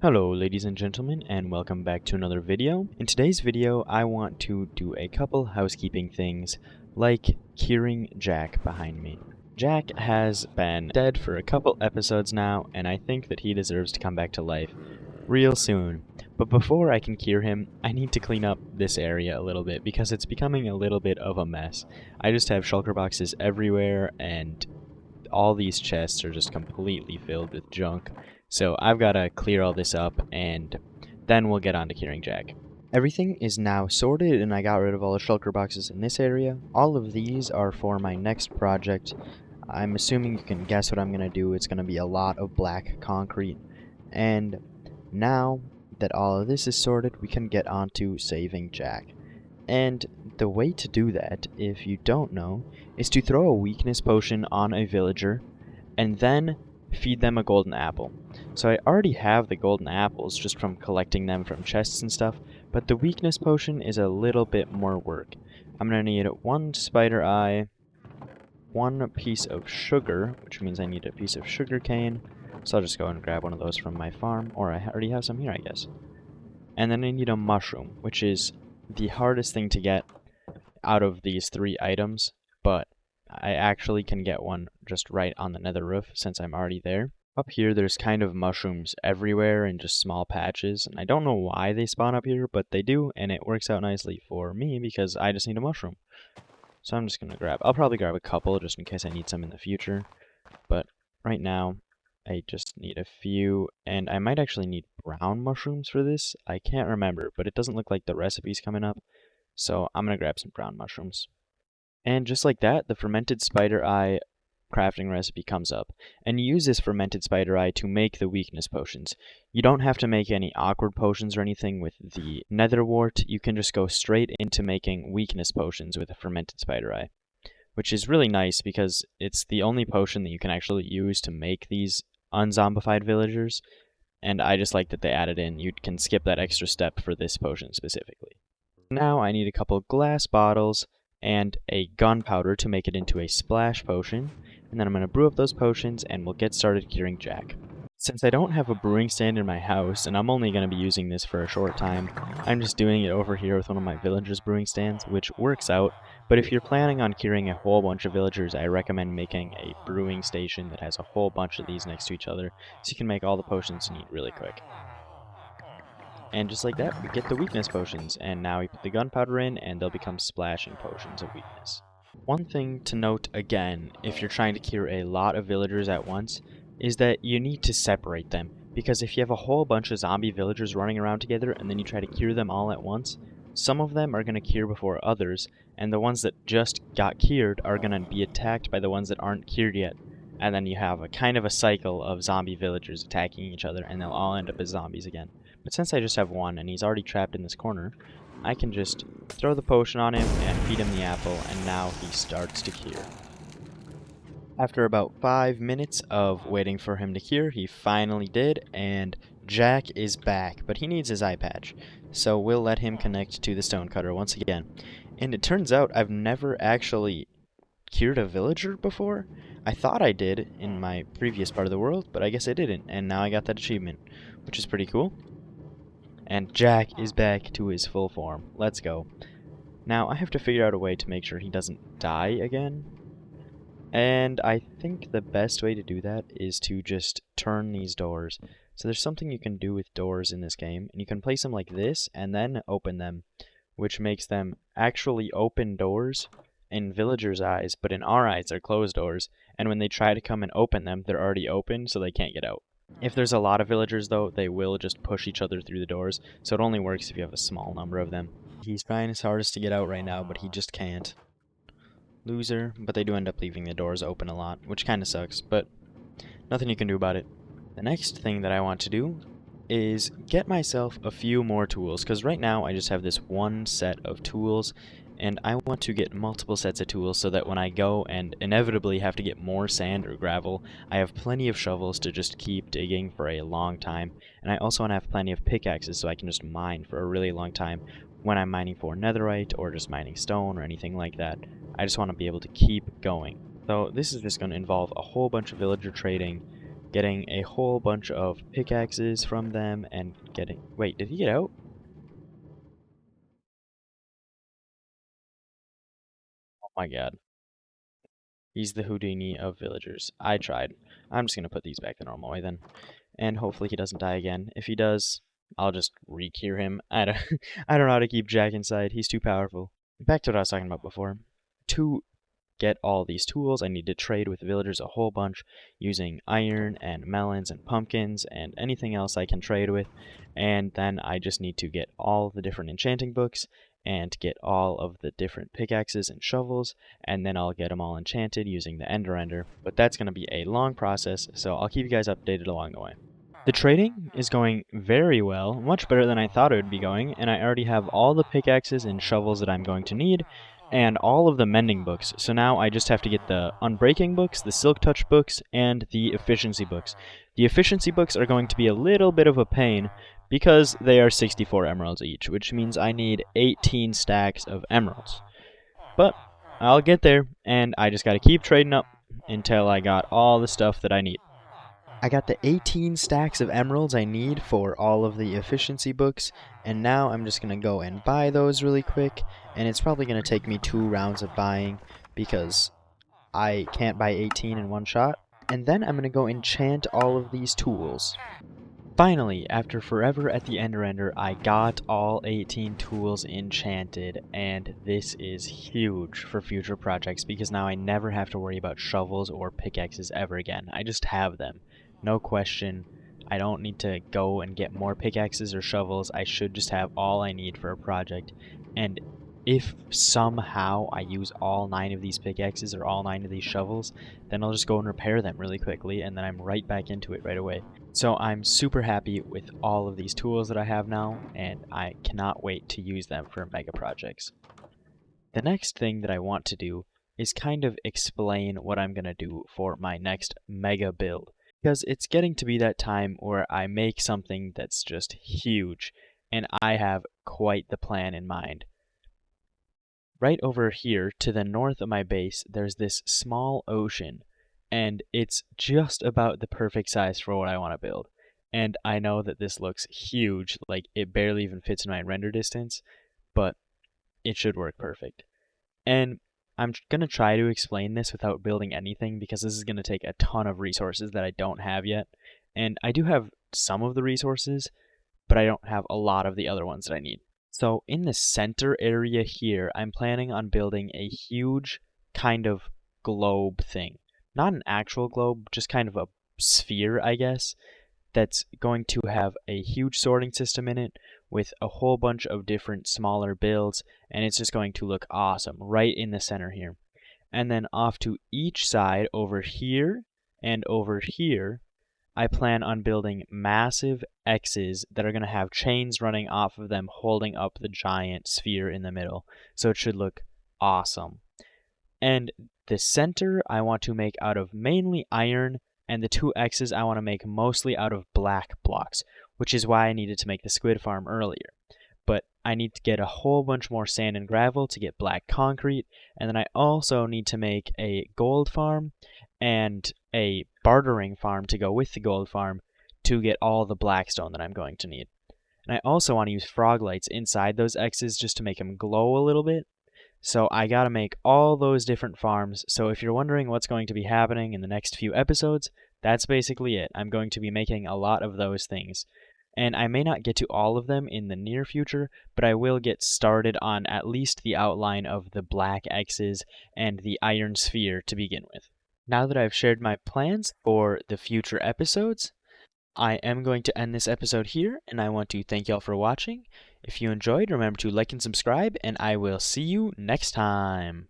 Hello ladies and gentlemen, and welcome back to another video. In today's video I want to do a couple housekeeping things, like curing Jack behind me. Jack has been dead for a couple episodes now, and I think that he deserves to come back to life real soon. But before I can cure him, I need to clean up this area a little bit because it's becoming a little bit of a mess. I just have shulker boxes everywhere, and all these chests are just completely filled with junk. So I've got to clear all this up, and then we'll get on to curing Jack. Everything is now sorted, and I got rid of all the shulker boxes in this area. All of these are for my next project. I'm assuming you can guess what I'm going to do. It's going to be a lot of black concrete. And now that all of this is sorted, we can get on to saving Jack. And the way to do that, if you don't know, is to throw a weakness potion on a villager and then feed them a golden apple. So I already have the golden apples just from collecting them from chests and stuff, but the weakness potion is a little bit more work. I'm going to need one spider eye, one piece of sugar, which means I need a piece of sugar cane. So I'll just go and grab one of those from my farm, or I already have some here, I guess. And then I need a mushroom, which is the hardest thing to get out of these three items, but I actually can get one just right on the nether roof since I'm already there. Up here there's kind of mushrooms everywhere in just small patches, and I don't know why they spawn up here, but they do, and it works out nicely for me because I just need a mushroom. So I'm just gonna I'll probably grab a couple just in case I need some in the future, but right now I just need a few, and I might actually need brown mushrooms for this. I can't remember, but it doesn't look like the recipe's coming up, so I'm gonna grab some brown mushrooms. And just like that, the fermented spider eye crafting recipe comes up, and you use this fermented spider eye to make the weakness potions. You don't have to make any awkward potions or anything with the nether wart. You can just go straight into making weakness potions with a fermented spider eye, which is really nice because it's the only potion that you can actually use to make these unzombified villagers, and I just like that they added in. You can skip that extra step for this potion specifically. Now I need a couple glass bottles and a gunpowder to make it into a splash potion, and then I'm going to brew up those potions and we'll get started curing Jack. Since I don't have a brewing stand in my house, and I'm only going to be using this for a short time, I'm just doing it over here with one of my villagers' brewing stands, which works out, but if you're planning on curing a whole bunch of villagers, I recommend making a brewing station that has a whole bunch of these next to each other, so you can make all the potions you need really quick. And just like that, we get the weakness potions, and now we put the gunpowder in, and they'll become splashing potions of weakness. One thing to note again, if you're trying to cure a lot of villagers at once, is that you need to separate them, because if you have a whole bunch of zombie villagers running around together and then you try to cure them all at once, some of them are going to cure before others, and the ones that just got cured are going to be attacked by the ones that aren't cured yet, and then you have a kind of a cycle of zombie villagers attacking each other, and they'll all end up as zombies again. But since I just have one and he's already trapped in this corner, I can just throw the potion on him and feed him the apple, and now he starts to cure. After about 5 minutes of waiting for him to cure, he finally did, and Jack is back, but he needs his eye patch, so we'll let him connect to the stonecutter once again. And it turns out I've never actually cured a villager before. I thought I did in my previous part of the world, but I guess I didn't, and now I got that achievement, which is pretty cool. And Jack is back to his full form. Let's go. Now I have to figure out a way to make sure he doesn't die again. And I think the best way to do that is to just turn these doors. So there's something you can do with doors in this game, and you can place them like this and then open them, which makes them actually open doors in villagers' eyes, but in our eyes they're closed doors, and when they try to come and open them, they're already open, so they can't get out. If there's a lot of villagers, though, they will just push each other through the doors, so it only works if you have a small number of them. He's trying his hardest to get out right now, but he just can't. Loser, but they do end up leaving the doors open a lot, which kinda sucks, but nothing you can do about it. The next thing that I want to do is get myself a few more tools, because right now I just have this one set of tools, and I want to get multiple sets of tools so that when I go and inevitably have to get more sand or gravel, I have plenty of shovels to just keep digging for a long time, and I also want to have plenty of pickaxes so I can just mine for a really long time when I'm mining for netherite or just mining stone or anything like that. I just want to be able to keep going. So this is just going to involve a whole bunch of villager trading, getting a whole bunch of pickaxes from them, and getting... Wait, did he get out? Oh my god. He's the Houdini of villagers. I tried. I'm just gonna put these back the normal way then. And hopefully he doesn't die again. If he does, I'll just re-cure him. I don't, I don't know how to keep Jack inside. He's too powerful. Back to what I was talking about before. To get all these tools, I need to trade with villagers a whole bunch using iron and melons and pumpkins and anything else I can trade with. And then I just need to get all the different enchanting books and get all of the different pickaxes and shovels, and then I'll get them all enchanted using the Ender Ender. But that's going to be a long process, so I'll keep you guys updated along the way. The trading is going very well, much better than I thought it would be going, and I already have all the pickaxes and shovels that I'm going to need, and all of the mending books. So now I just have to get the unbreaking books, the silk touch books, and the efficiency books. The efficiency books are going to be a little bit of a pain because they are 64 emeralds each, which means I need 18 stacks of emeralds. But I'll get there, and I just gotta keep trading up until I got all the stuff that I need. I got the 18 stacks of emeralds I need for all of the efficiency books, and now I'm just going to go and buy those really quick, and it's probably going to take me 2 rounds of buying because I can't buy 18 in one shot. And then I'm going to go enchant all of these tools. Finally, after forever at the Ender Ender, I got all 18 tools enchanted, and this is huge for future projects because now I never have to worry about shovels or pickaxes ever again. I just have them. No question. I don't need to go and get more pickaxes or shovels. I should just have all I need for a project. And if somehow I use all 9 of these pickaxes or all 9 of these shovels, then I'll just go and repair them really quickly, and then I'm right back into it right away. So I'm super happy with all of these tools that I have now, and I cannot wait to use them for mega projects. The next thing that I want to do is kind of explain what I'm going to do for my next mega build. Because it's getting to be that time where I make something that's just huge, and I have quite the plan in mind. Right over here, to the north of my base, there's this small ocean, and it's just about the perfect size for what I want to build. And I know that this looks huge, like it barely even fits in my render distance, but it should work perfect. And I'm going to try to explain this without building anything because this is going to take a ton of resources that I don't have yet. And I do have some of the resources, but I don't have a lot of the other ones that I need. So in the center area here, I'm planning on building a huge kind of globe thing. Not an actual globe, just kind of a sphere, I guess, that's going to have a huge sorting system in it with a whole bunch of different smaller builds, and it's just going to look awesome right in the center here. And then off to each side over here and over here, I plan on building massive X's that are going to have chains running off of them holding up the giant sphere in the middle. So it should look awesome. And the center I want to make out of mainly iron, and the 2 X's I want to make mostly out of black blocks, which is why I needed to make the squid farm earlier. But I need to get a whole bunch more sand and gravel to get black concrete, and then I also need to make a gold farm and a bartering farm to go with the gold farm to get all the blackstone that I'm going to need. And I also want to use frog lights inside those X's just to make them glow a little bit. So I gotta make all those different farms. So if you're wondering what's going to be happening in the next few episodes, that's basically it. I'm going to be making a lot of those things. And I may not get to all of them in the near future, but I will get started on at least the outline of the black X's and the iron sphere to begin with. Now that I've shared my plans for the future episodes, I am going to end this episode here, and I want to thank y'all for watching. If you enjoyed, remember to like and subscribe, and I will see you next time.